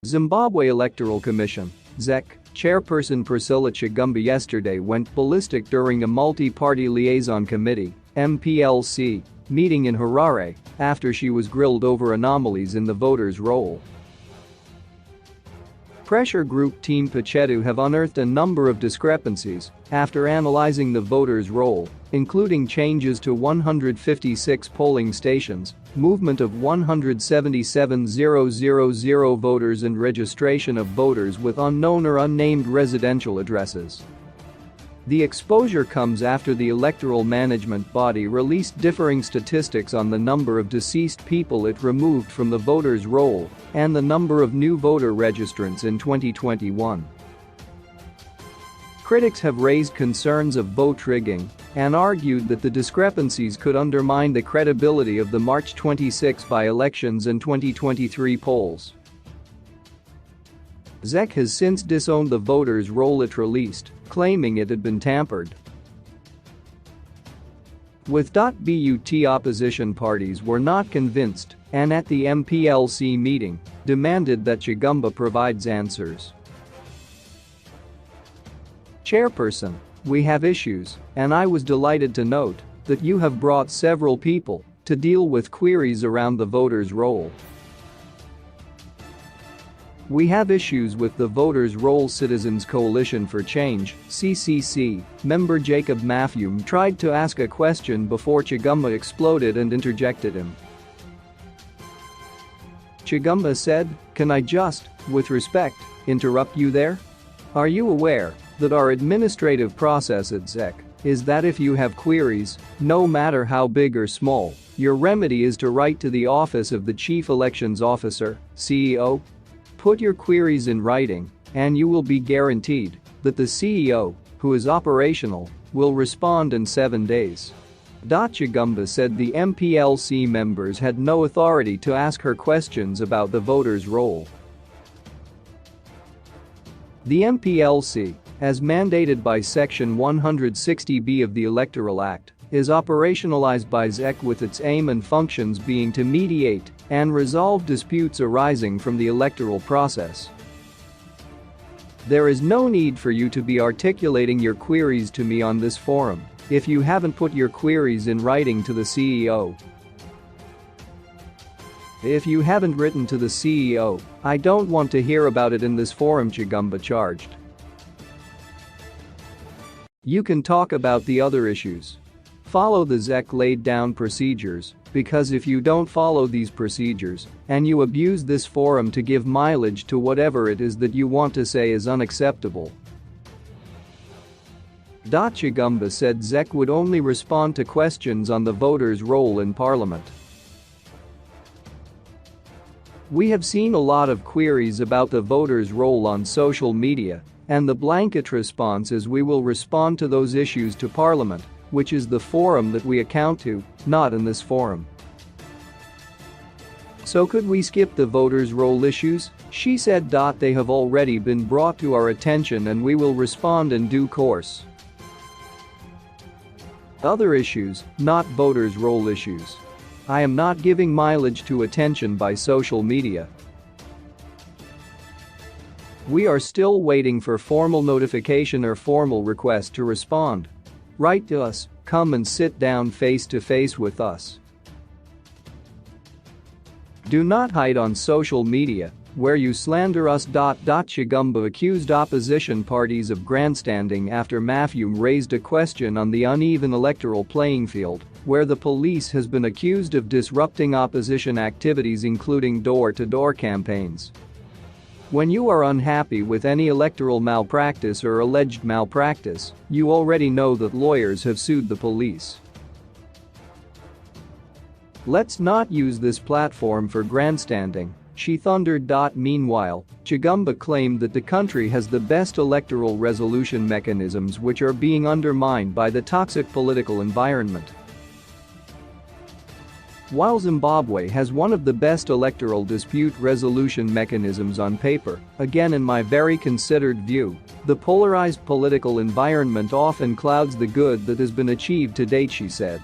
Zimbabwe Electoral Commission (ZEC) Chairperson Priscilla Chigumba yesterday went ballistic during a multi-party liaison committee (MPLC) meeting in Harare after she was grilled over anomalies in the voters' roll. Pressure group Team Pachetu have unearthed a number of discrepancies after analyzing the voters' roll, including changes to 156 polling stations, movement of 177,000 voters and registration of voters with unknown or unnamed residential addresses. The exposure comes after the electoral management body released differing statistics on the number of deceased people it removed from the voters' roll and the number of new voter registrants in 2021. Critics have raised concerns of vote rigging and argued that the discrepancies could undermine the credibility of the March 26 by-elections and 2023 polls. ZEC has since disowned the voters' roll it released, claiming it had been tampered with. But opposition parties were not convinced and at the MPLC meeting demanded that Chigumba provides answers. Chairperson, we have issues, and I was delighted to note that you have brought several people to deal with queries around the voters' roll. We have issues with the Voters' Roll. Citizens Coalition for Change (CCC) member Jacob Maffume tried to ask a question before Chigumba exploded and interjected him. Chigumba said, "Can I just, with respect, interrupt you there? Are you aware that our administrative process at ZEC is that if you have queries, no matter how big or small, your remedy is to write to the Office of the Chief Elections Officer, CEO? Put your queries in writing, and you will be guaranteed that the CEO, who is operational, will respond in 7 days." Chigumba said the MPLC members had no authority to ask her questions about the voters' roll. The MPLC, as mandated by Section 160B of the Electoral Act, is operationalized by ZEC with its aim and functions being to mediate and resolve disputes arising from the electoral process. There is no need for you to be articulating your queries to me on this forum if you haven't put your queries in writing to the CEO. If you haven't written to the CEO, I don't want to hear about it in this forum, Chigumba charged. You can talk about the other issues. Follow the ZEC laid down procedures, because if you don't follow these procedures and you abuse this forum to give mileage to whatever it is that you want to say is unacceptable. Chigumba said ZEC would only respond to questions on the voters' roll in Parliament. We have seen a lot of queries about the voters' roll on social media, and the blanket response is we will respond to those issues to Parliament, which is the forum that we account to, not in this forum. So could we skip the voters' roll issues? She said. They have already been brought to our attention and we will respond in due course. Other issues, not voters' roll issues. I am not giving mileage to attention by social media. We are still waiting for formal notification or formal request to respond. Write to us, come and sit down face to face with us. Do not hide on social media, where you slander us. Chigumba accused opposition parties of grandstanding after Maffume raised a question on the uneven electoral playing field, where the police has been accused of disrupting opposition activities including door-to-door campaigns. When you are unhappy with any electoral malpractice or alleged malpractice, you already know that lawyers have sued the police. Let's not use this platform for grandstanding, she thundered. Meanwhile, Chigumba claimed that the country has the best electoral resolution mechanisms which are being undermined by the toxic political environment. While Zimbabwe has one of the best electoral dispute resolution mechanisms on paper, again in my very considered view, the polarized political environment often clouds the good that has been achieved to date, she said.